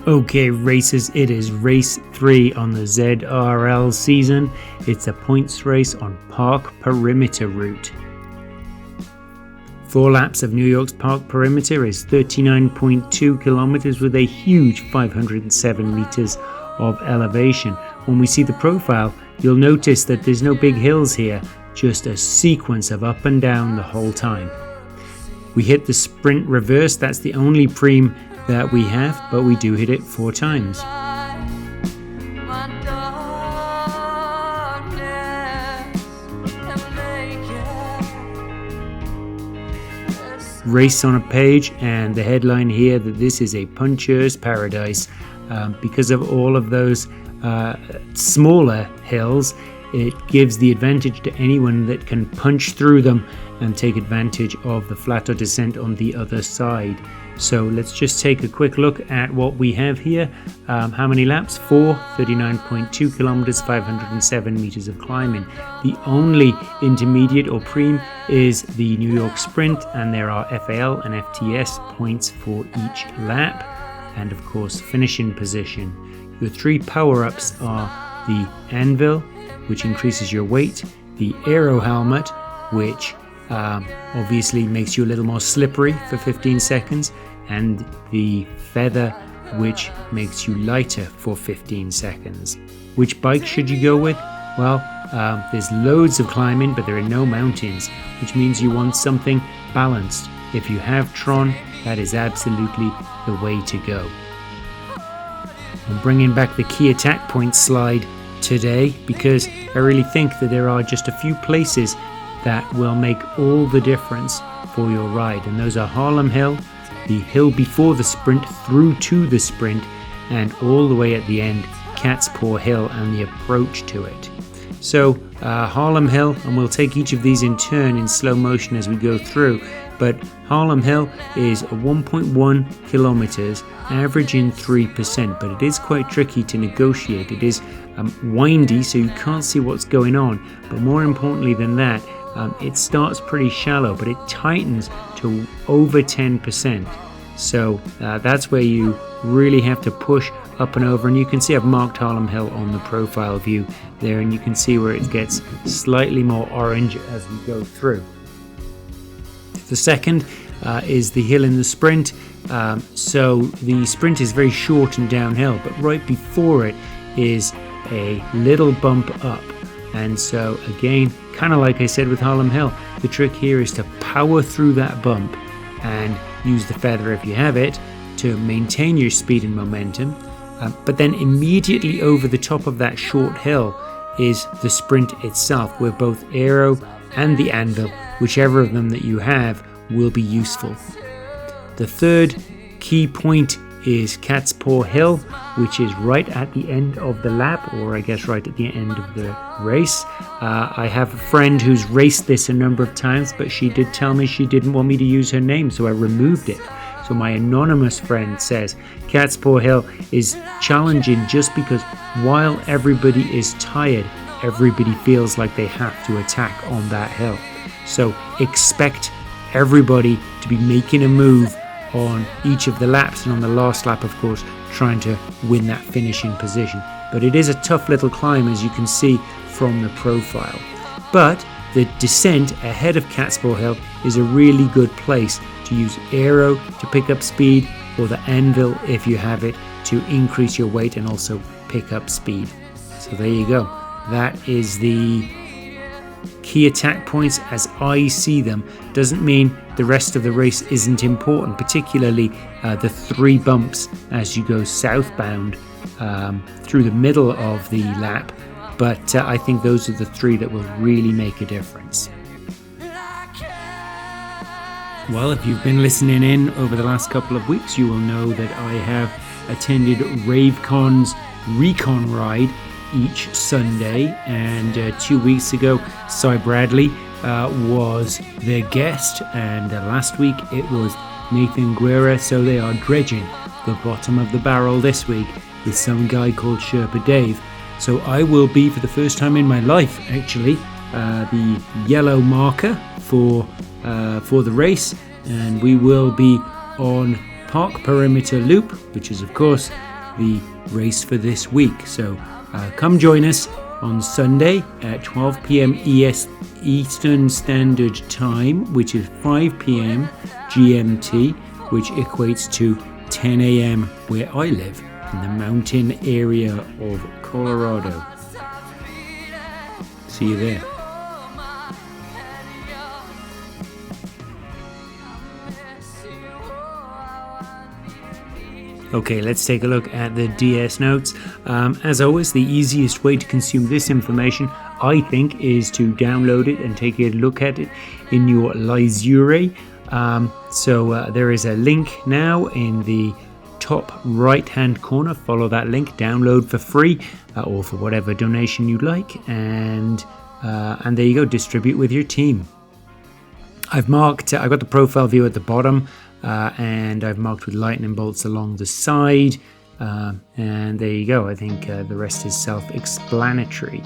Okay, racers, it is race 3 on the ZRL season. It's a points race on Park Perimeter route. 4 laps of New York's Park Perimeter is 39.2 kilometers with a huge 507 meters of elevation. When we see the profile, you'll notice that there's no big hills here, just a sequence of up and down the whole time. We hit the sprint reverse, that's the only preem that we have, but we do hit it 4 times. Race on a page, and the headline here that this is a puncher's paradise. Because of all of those smaller hills, it gives the advantage to anyone that can punch through them and take advantage of the flatter descent on the other side. So let's just take a quick look at what we have here. How many laps? 4, 39.2 kilometers, 507 meters of climbing. The only intermediate or preem is the New York Sprint, and there are FAL and FTS points for each lap, and of course finishing position. Your 3 power-ups are the anvil, which increases your weight, the aero helmet, which obviously makes you a little more slippery for 15 seconds, and the feather, which makes you lighter for 15 seconds. Which bike should you go with? Well, there's loads of climbing, but there are no mountains, which means you want something balanced. If you have Tron, that is absolutely the way to go. I'm bringing back the key attack point slide today because I really think that there are just a few places that will make all the difference for your ride, and those are Harlem Hill, the hill before the sprint through to the sprint, and all the way at the end, Cat's Paw Hill and the approach to it. So Harlem Hill, and we'll take each of these in turn in slow motion as we go through, but Harlem Hill is 1.1 kilometers, averaging 3%, but it is quite tricky to negotiate. It is windy, so you can't see what's going on, but more importantly than that, it starts pretty shallow, but it tightens to over 10%. So that's where you really have to push up and over. And you can see I've marked Harlem Hill on the profile view there, and you can see where it gets slightly more orange as we go through. The second is the hill in the sprint. So the sprint is very short and downhill, but right before it is a little bump up. And so again, kind of like I said with Harlem Hill, the trick here is to power through that bump and use the feather if you have it to maintain your speed and momentum. But then immediately over the top of that short hill is the sprint itself, where both aero and the anvil, whichever of them that you have, will be useful. The third key point is Cat's Paw Hill, which is right at the end of the lap, or I guess right at the end of the race. I have a friend who's raced this a number of times, but she did tell me she didn't want me to use her name, so I removed it. So my anonymous friend says Cat's Paw Hill is challenging just because while everybody is tired, everybody feels like they have to attack on that hill. So expect everybody to be making a move on each of the laps, and on the last lap, of course, trying to win that finishing position. But it is a tough little climb, as you can see from the profile. But the descent ahead of Cat's Paw Hill is a really good place to use aero to pick up speed, or the anvil if you have it to increase your weight and also pick up speed. So there you go. That is the key attack points as I see them. Doesn't mean the rest of the race isn't important, particularly the 3 bumps as you go southbound through the middle of the lap, but I think those are the 3 that will really make a difference. Well, if you've been listening in over the last couple of weeks, you will know that I have attended RaveCon's Recon Ride each Sunday, and 2 weeks ago Cy Bradley was their guest, and last week it was Nathan Guerra. So they are dredging the bottom of the barrel this week with some guy called Sherpa Dave. So I will be, for the first time in my life actually, the yellow marker for the race, and we will be on Park Perimeter Loop, which is of course the race for this week. So come join us on Sunday at 12 p.m. Eastern Standard Time, which is 5 p.m. GMT, which equates to 10 a.m. where I live in the mountain area of Colorado. See you there. Okay, let's take a look at the DS notes. As always, the easiest way to consume this information, I think, is to download it and take a look at it in your library. So there is a link now in the top right hand corner. Follow that link, download for free or for whatever donation you like, and there you go, distribute with your team. I've got the profile view at the bottom, and I've marked with lightning bolts along the side, and there you go. I think the rest is self-explanatory.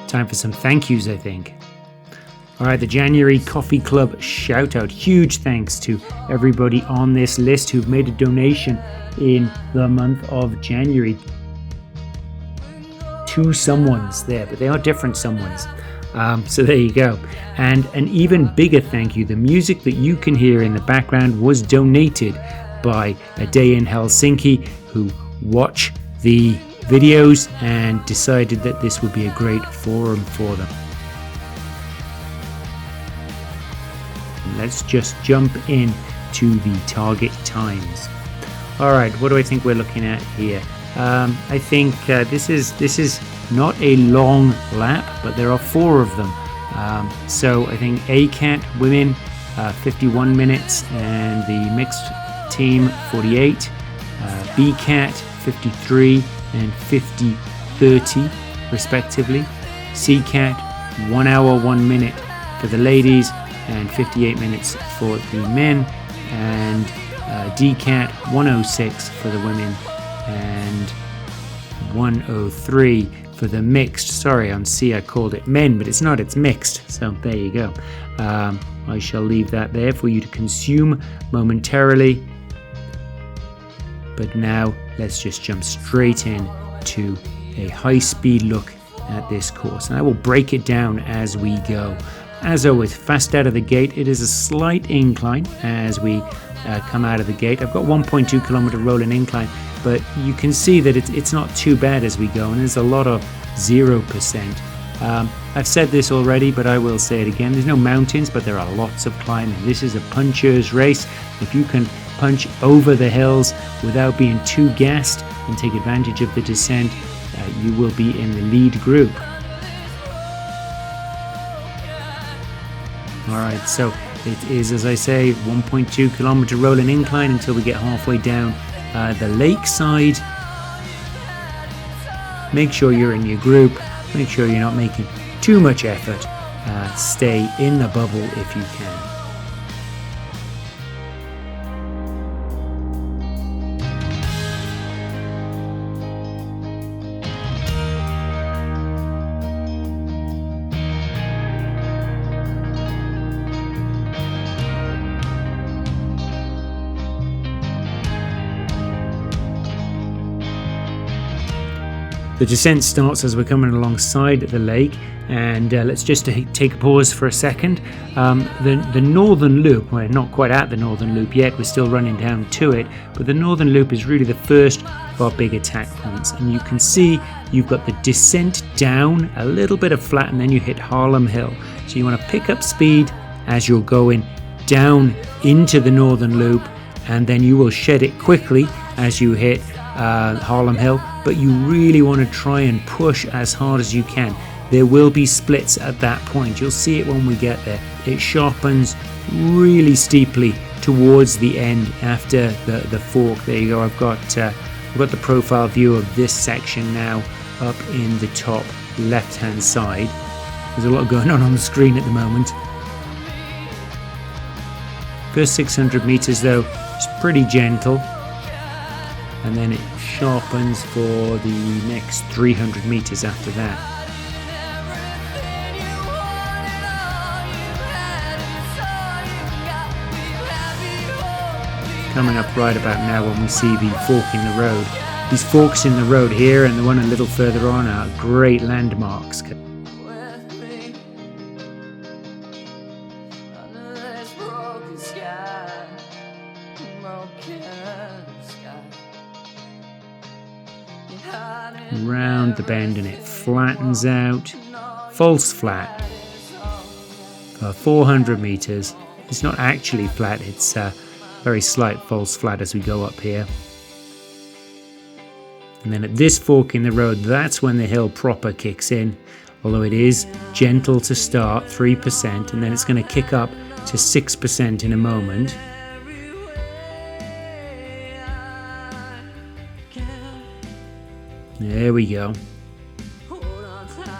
Time for some thank yous, I think. Alright, the January Coffee Club shout out. Huge thanks to everybody on this list who've made a donation in the month of January. Two someones there, but they are different someones. So there you go. And an even bigger thank you. The music that you can hear in the background was donated by A Day in Helsinki, who watch the videos and decided that this would be a great forum for them. Let's just jump in to the target times. All right, what do I think we're looking at here? I think this is not a long lap, but there are 4 of them. So I think ACAT women 51 minutes and the mixed team 48, BCAT 53 and 50-30 respectively, CCAT 1 hour 1 minute for the ladies and 58 minutes for the men, and DCAT 106 for the women and 103 for the mixed. Sorry, on C I called it men, but it's not, it's mixed. So there you go. I shall leave that there for you to consume momentarily. But now let's just jump straight in to a high-speed look at this course, and I will break it down as we go. As always, fast out of the gate, it is a slight incline as we come out of the gate. I've got 1.2 kilometer rolling incline, but you can see that it's not too bad as we go, and there's a lot of 0%. I've said this already, but I will say it again. There's no mountains, but there are lots of climbing. This is a puncher's race. If you can punch over the hills without being too gassed and take advantage of the descent, you will be in the lead group. Alright, so it is, as I say, 1.2 kilometer rolling incline until we get halfway down the lakeside. Make sure you're in your group, make sure you're not making too much effort, stay in the bubble if you can. The descent starts as we're coming alongside the lake, and let's just take a pause for a second. The northern loop, we're not quite at the northern loop yet, we're still running down to it, but the northern loop is really the first of our big attack points, and you can see you've got the descent down, a little bit of flat, and then you hit Harlem Hill. So you want to pick up speed as you're going down into the northern loop, and then you will shed it quickly as you hit Harlem Hill, but you really want to try and push as hard as you can. There will be splits at that point. You'll see it when we get there. It sharpens really steeply towards the end after the fork. There you go. I've got the profile view of this section now up in the top left hand side. There's a lot going on the screen at the moment. First 600 meters though, it's pretty gentle, and then it sharpens for the next 300 meters after that. coming up right about now when we see the fork in the road. These forks in the road here and the one a little further on are great landmarks. Round the bend and it flattens out, false flat, 400 meters. It's not actually flat, it's a very slight false flat as we go up here. And then at this fork in the road, that's when the hill proper kicks in, although it is gentle to start, 3%, and then it's going to kick up to 6% in a moment. There we go.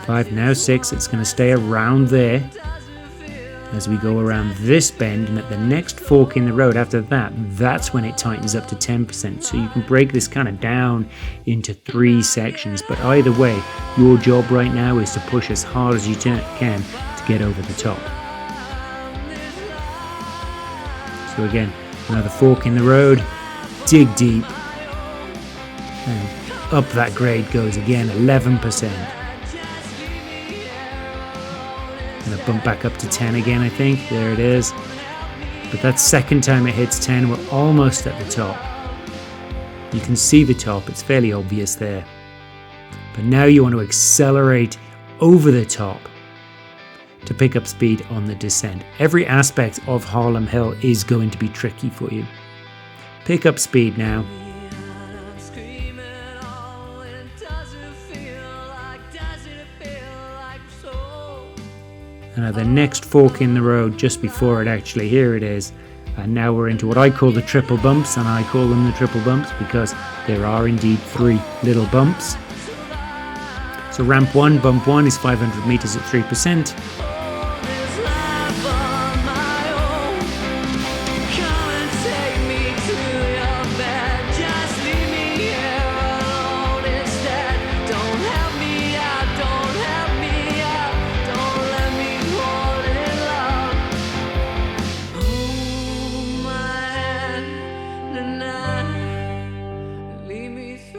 5, now 6. It's going to stay around there as we go around this bend, and at the next fork in the road after that, that's when it tightens up to 10%. So you can break this kind of down into 3 sections, but either way, your job right now is to push as hard as you can to get over the top. So again, another fork in the road, dig deep, and up that grade goes again, 11%. Gonna bump back up to 10 again, I think. There it is. But that second time it hits 10, we're almost at the top. You can see the top, it's fairly obvious there. But now you want to accelerate over the top to pick up speed on the descent. Every aspect of Harlem Hill is going to be tricky for you. Pick up speed now. And the next fork in the road, just before it actually, here it is. And now we're into what I call the triple bumps, and I call them the triple bumps because there are indeed 3 little bumps. So ramp 1, bump 1 is 500 meters at 3%.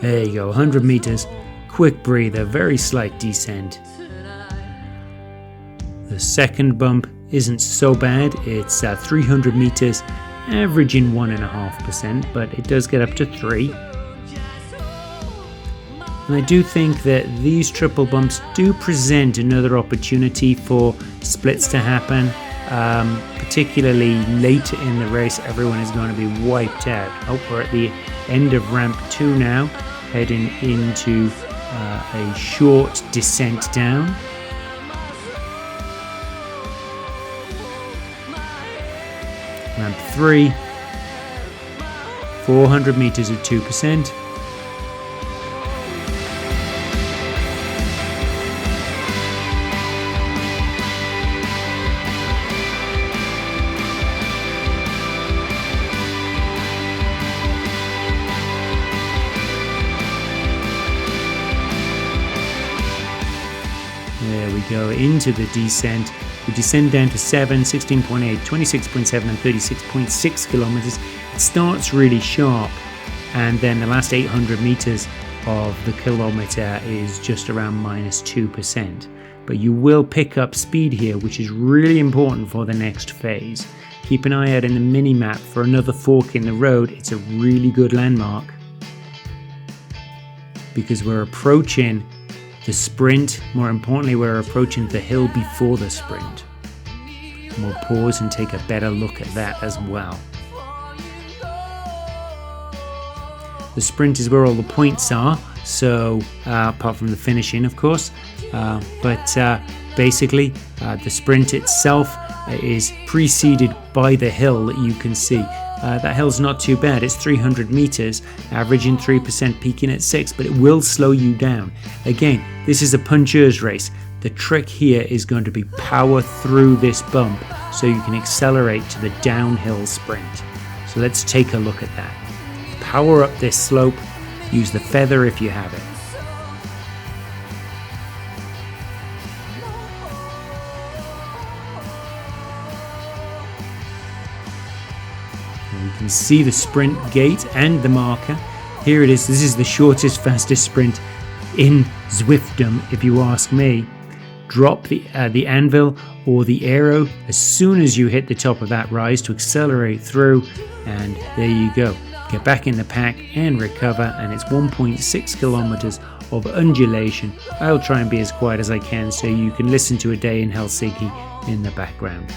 There you go, 100 meters, quick breather, very slight descent. The second bump isn't so bad, it's 300 meters, averaging 1.5%, but it does get up to 3. And I do think that these triple bumps do present another opportunity for splits to happen, particularly late in the race. Everyone is going to be wiped out. Oh, we're at the end of ramp 2 now, heading into a short descent down. Ramp 3, 400 meters at 2%. There we go, into the descent. We descend down to 7, 16.8, 26.7 and 36.6 kilometers. It starts really sharp, and then the last 800 meters of the kilometer is just around -2%. But you will pick up speed here, which is really important for the next phase. Keep an eye out in the mini-map for another fork in the road. It's a really good landmark because we're approaching the sprint. More importantly, we're approaching the hill before the sprint. And we'll pause and take a better look at that as well. The sprint is where all the points are, so apart from the finishing, of course, basically the sprint itself is preceded by the hill that you can see. That hill's not too bad, it's 300 meters, averaging 3%, peaking at 6, but it will slow you down. Again, this is a puncheur's race. The trick here is going to be power through this bump so you can accelerate to the downhill sprint. So let's take a look at that. Power up this slope, use the feather if you have it. You can can see the sprint gate and the marker. Here it is. This is the shortest, fastest sprint in Zwiftdom, if you ask me. Drop the anvil or the aero as soon as you hit the top of that rise to accelerate through, and there you go. Get back in the pack and recover, and it's 1.6 kilometers of undulation. I'll try and be as quiet as I can so you can listen to a day in Helsinki in the background.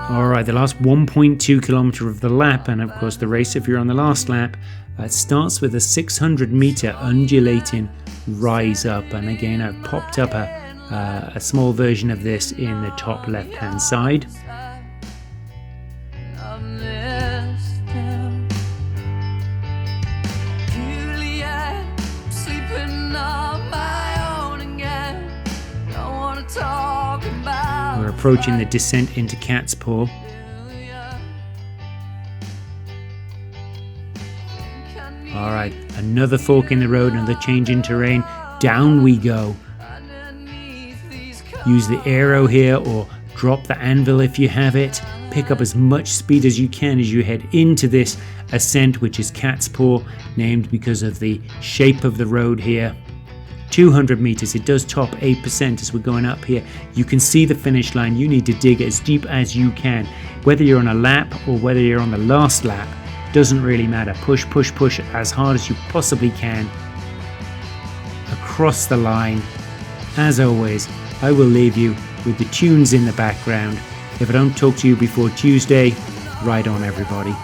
Alright, the last 1.2 kilometer of the lap, and of course the race, if you're on the last lap, it starts with a 600 meter undulating rise up. And again, I've popped up a small version of this in the top left hand side. Juliet, sleeping on my own again. Don't wanna talk about. We're approaching the descent into Cat's Paw. Alright, another fork in the road, another change in terrain. Down we go. Use the aero here or drop the anvil if you have it. Pick up as much speed as you can as you head into this ascent, which is Cat's Paw, named because of the shape of the road here. 200 meters, it does top 8% as we're going up here. You can see the finish line. You need to dig as deep as you can. Whether you're on a lap or whether you're on the last lap, doesn't really matter. Push, push, push as hard as you possibly can across the line. As always, I will leave you with the tunes in the background. If I don't talk to you before Tuesday, ride on everybody.